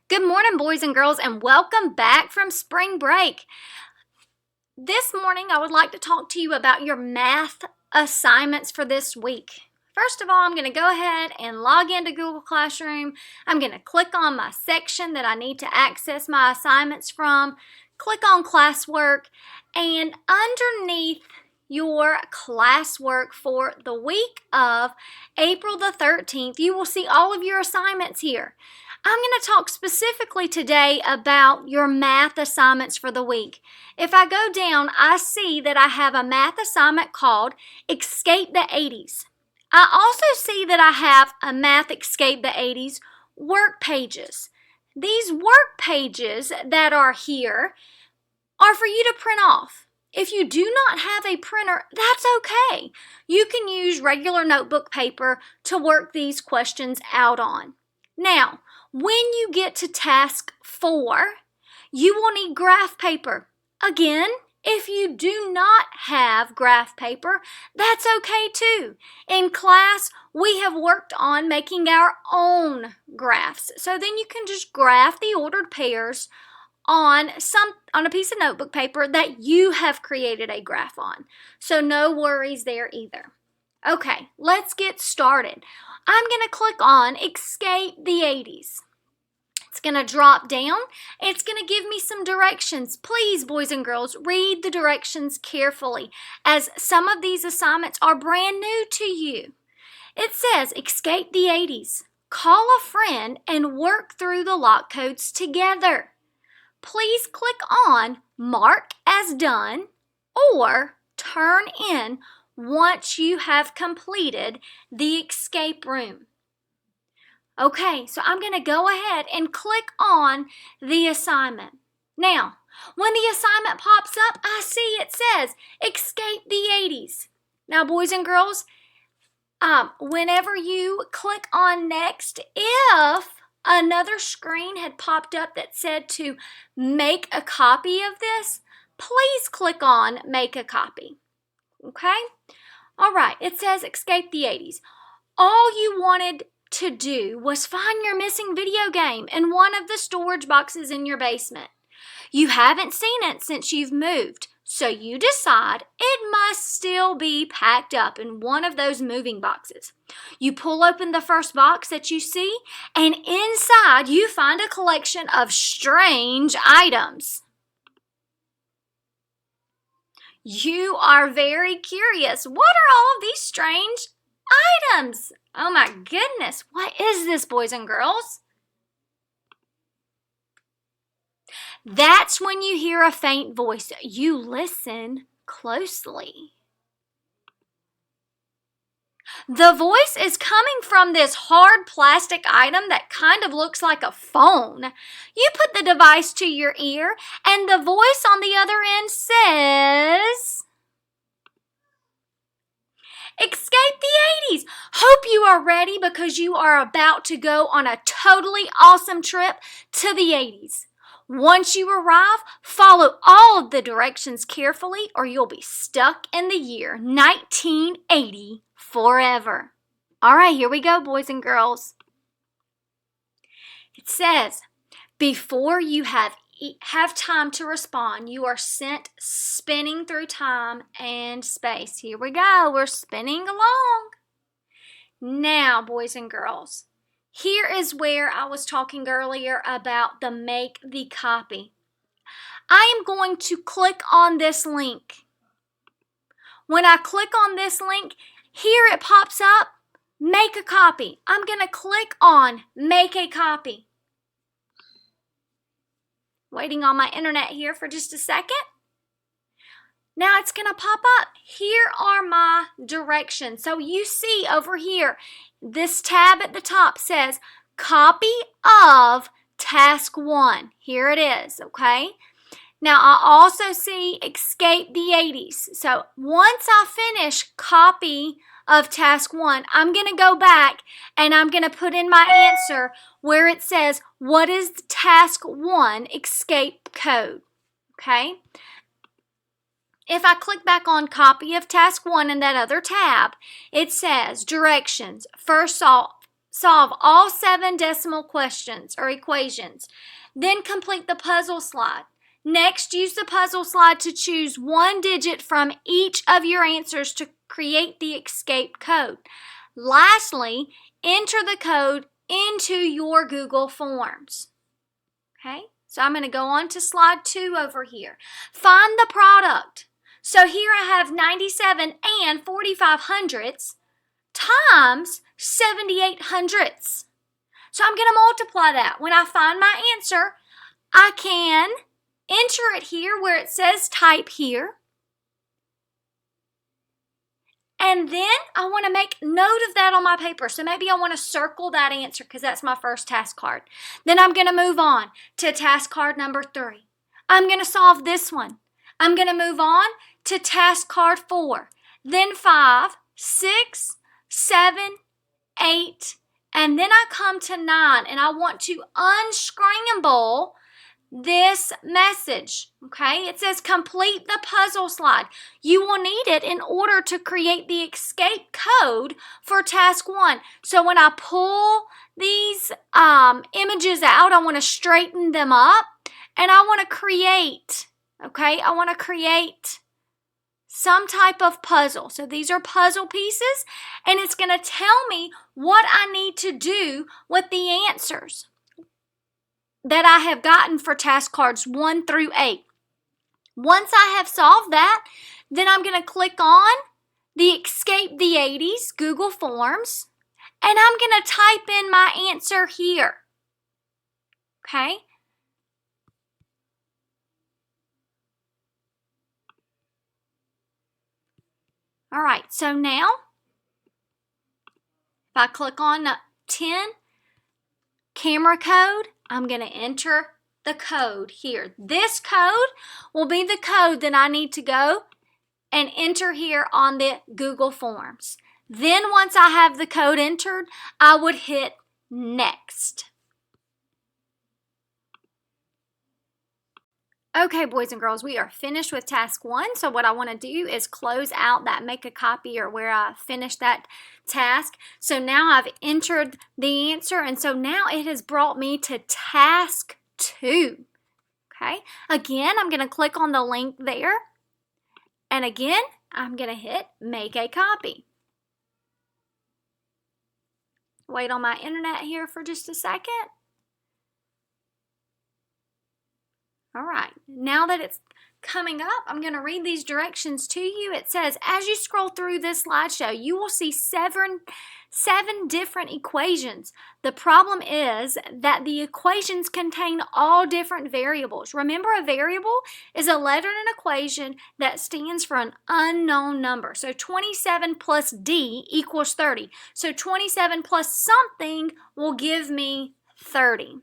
Good morning, boys and girls, and welcome back from spring break. This morning, I would like to talk to you about your math assignments for this week. First of all, I'm going to go ahead and log into Google Classroom. I'm going to click on my section that I need to access my assignments from, click on classwork, and underneath your classwork for the week of April the 13th, you will see all of your assignments here. I'm going to talk specifically today about your math assignments for the week. If I go down, I see that I have a math assignment called Escape the 80s. I also see that I have a Math Escape the 80s work pages. These work pages that are here are for you to print off. If you do not have a printer, that's okay. You can use regular notebook paper to work these questions out on. Now, when you get to task 4, you will need graph paper. Again, if you do not have graph paper, that's okay too. In class, we have worked on making our own graphs. So then you can just graph the ordered pairs on a piece of notebook paper that you have created a graph on. So no worries there either. Okay, let's get started. I'm going to click on Escape the 80s. It's going to drop down. It's going to give me some directions. Please, boys and girls, read the directions carefully, as some of these assignments are brand new to you. It says, Escape the 80s. Call a friend and work through the lock codes together. Please click on Mark as Done or Turn in once you have completed the escape room. Okay, so I'm going to go ahead and click on the assignment. Now, when the assignment pops up, I see it says Escape the 80s. Now, boys and girls, whenever you click on Next, if another screen had popped up that said to make a copy of this, please click on Make a Copy. Okay? All right, it says Escape the 80s. All you wanted to do was find your missing video game in one of the storage boxes in your basement. You haven't seen it since you've moved, so you decide it must still be packed up in one of those moving boxes. You pull open the first box that you see, and inside you find a collection of strange items. You are very curious. What are all of these strange items? Oh my goodness, what is this, boys and girls? That's when you hear a faint voice. You listen closely. The voice is coming from this hard plastic item that kind of looks like a phone. You put the device to your ear, and the voice on the other end says, Escape the 80s! Hope you are ready because you are about to go on a totally awesome trip to the 80s. Once you arrive, follow all of the directions carefully or you'll be stuck in the year 1980 forever. All right, here we go, boys and girls. It says, before you have time to respond, you are sent spinning through time and space. Here we go. We're spinning along. Now, boys and girls, here is where I was talking earlier about the make the copy. I am going to click on this link. When I click on this link, here it pops up, make a copy. I'm going to click on make a copy. Waiting on my internet here for just a second. Now it's going to pop up. Here are my directions. So you see over here, this tab at the top says copy of task 1. Here it is, okay? Now I also see Escape the 80s. So once I finish copy of task 1, I'm going to go back and I'm going to put in my answer where it says, what is task 1 escape code? Okay? If I click back on copy of task 1 in that other tab, it says directions. First off, solve all 7 decimal questions or equations. Then complete the puzzle slide. Next, use the puzzle slide to choose one digit from each of your answers to create the escape code. Lastly, enter the code into your Google Forms. Okay, so I'm going to go on to slide 2 over here. Find the product. So here I have 97 and 45 hundredths times 78 hundredths. So I'm going to multiply that. When I find my answer, I can enter it here where it says type here. And then I want to make note of that on my paper. So maybe I want to circle that answer because that's my first task card. Then I'm going to move on to task card number 3. I'm going to solve this one. I'm going to move on to task card 4. Then 5, 6, 7, 8, and then I come to 9 and I want to unscramble this message, okay? It says complete the puzzle slide. You will need it in order to create the escape code for task 1. So when I pull these images out, I want to straighten them up and I want to create, okay? I want to create some type of puzzle. So these are puzzle pieces and it's going to tell me what I need to do with the answers that I have gotten for task cards 1 through 8. Once I have solved that, then I'm going to click on the Escape the 80s Google Forms, and I'm going to type in my answer here. Okay? All right, so now, if I click on 10, camera code, I'm going to enter the code here. This code will be the code that I need to go and enter here on the Google Forms. Then once I have the code entered, I would hit next. Okay, boys and girls, we are finished with task 1. So what I want to do is close out that make a copy or where I finished that task. So now I've entered the answer, and so now it has brought me to task 2. Okay, again, I'm going to click on the link there, and again, I'm going to hit make a copy. Wait on my internet here for just a second. All right, now that it's coming up, I'm going to read these directions to you. It says, as you scroll through this slideshow, you will see seven different equations. The problem is that the equations contain all different variables. Remember, a variable is a letter in an equation that stands for an unknown number. So 27 plus D equals 30. So 27 plus something will give me 30.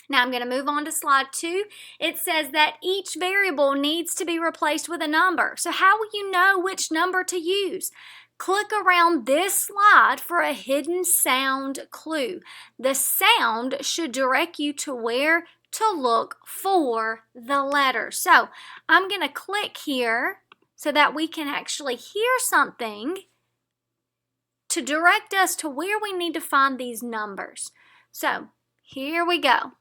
Now I'm going to move on to slide 2. It says that each variable needs to be replaced with a number. So how will you know which number to use? Click around this slide for a hidden sound clue. The sound should direct you to where to look for the letter. So I'm going to click here so that we can actually hear something to direct us to where we need to find these numbers. So here we go.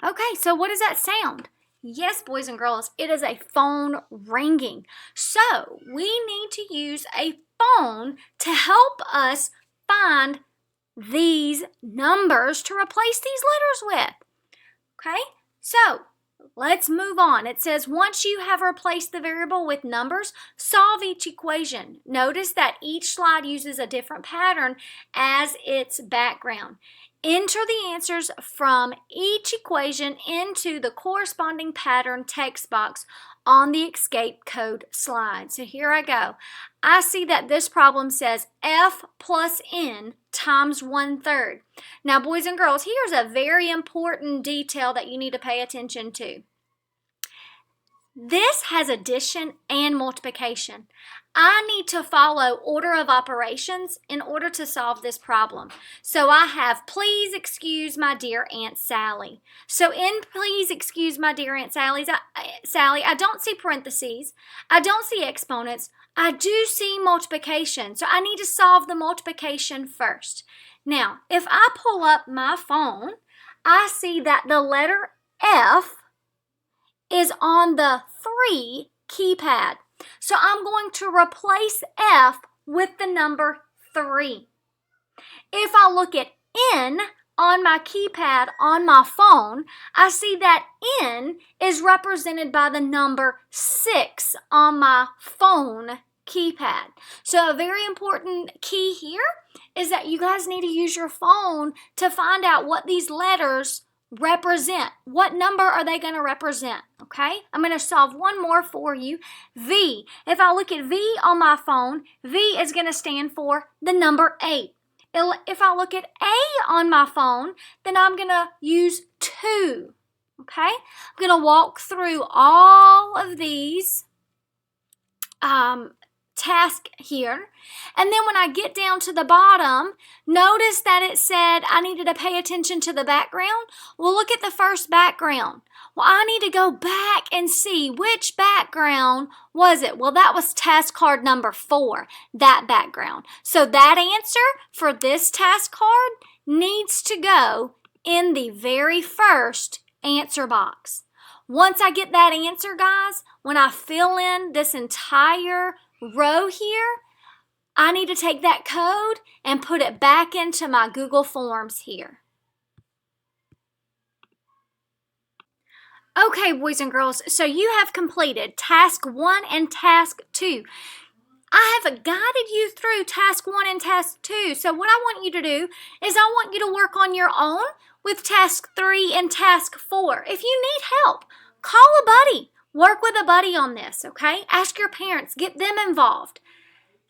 Okay, so what does that sound? Yes, boys and girls, it is a phone ringing. So we need to use a phone to help us find these numbers to replace these letters with. Okay, so let's move on. It says once you have replaced the variable with numbers, solve each equation. Notice that each slide uses a different pattern as its background. Enter the answers from each equation into the corresponding pattern text box on the escape code slide. So here I go. I see that this problem says F plus N times 1/3. Now, boys and girls, here's a very important detail that you need to pay attention to. This has addition and multiplication. I need to follow order of operations in order to solve this problem. So I have, please excuse my dear Aunt Sally. So in please excuse my dear Aunt Sally, I don't see parentheses. I don't see exponents. I do see multiplication. So I need to solve the multiplication first. Now, if I pull up my phone, I see that the letter F is on the 3 keypad. So I'm going to replace F with the number 3. If I look at N on my keypad on my phone, I see that N is represented by the number 6 on my phone keypad. So a very important key here is that you guys need to use your phone to find out what these letters represent. What number are they going to represent? Okay, I'm going to solve one more for you. V. If I look at V on my phone, V is going to stand for the number 8. If I look at A on my phone, then I'm going to use 2. Okay, I'm going to walk through all of these task here, and then when I get down to the bottom, notice that it said I needed to pay attention to the background. Well, look at the first background. Well, I need to go back and see which background was it. Well, that was task card number 4, that background. So that answer for this task card needs to go in the very first answer box. Once I get that answer, guys, when I fill in this entire row here, I need to take that code and put it back into my Google Forms here. Okay, boys and girls, so you have completed task 1 and task 2. I have guided you through task 1 and task 2. So what I want you to do is I want you to work on your own with task 3 and task 4. If you need help, call a buddy. Work with a buddy on this, okay? Ask your parents. Get them involved.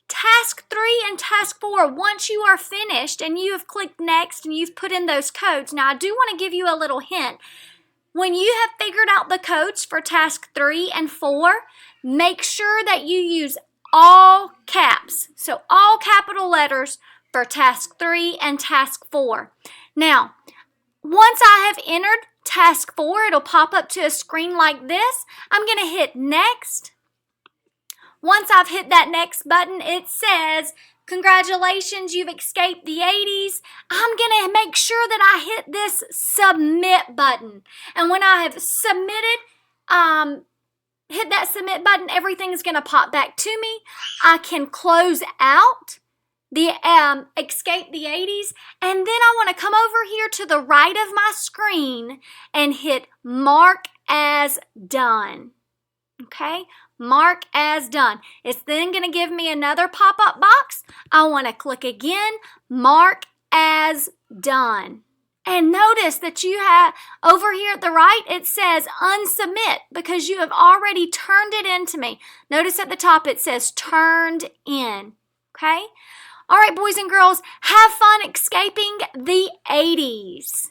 Task 3 and task 4, once you are finished and you have clicked next and you've put in those codes, now I do want to give you a little hint. When you have figured out the codes for task 3 and 4, make sure that you use all caps. So all capital letters for task 3 and task 4. Now, once I have entered task 4, it'll pop up to a screen like this. I'm going to hit next. Once I've hit that next button, it says, congratulations, you've escaped the 80s. I'm going to make sure that I hit this submit button. And when I have submitted, hit that submit button, everything's going to pop back to me. I can close out the escape the 80s, and then I want to come over here to the right of my screen and hit mark as done. Okay, mark as done. It's then going to give me another pop-up box. I want to click again, mark as done. And notice that you have over here at the right, it says unsubmit because you have already turned it into me. Notice at the top it says turned in. Okay. All right, boys and girls, have fun escaping the 80s.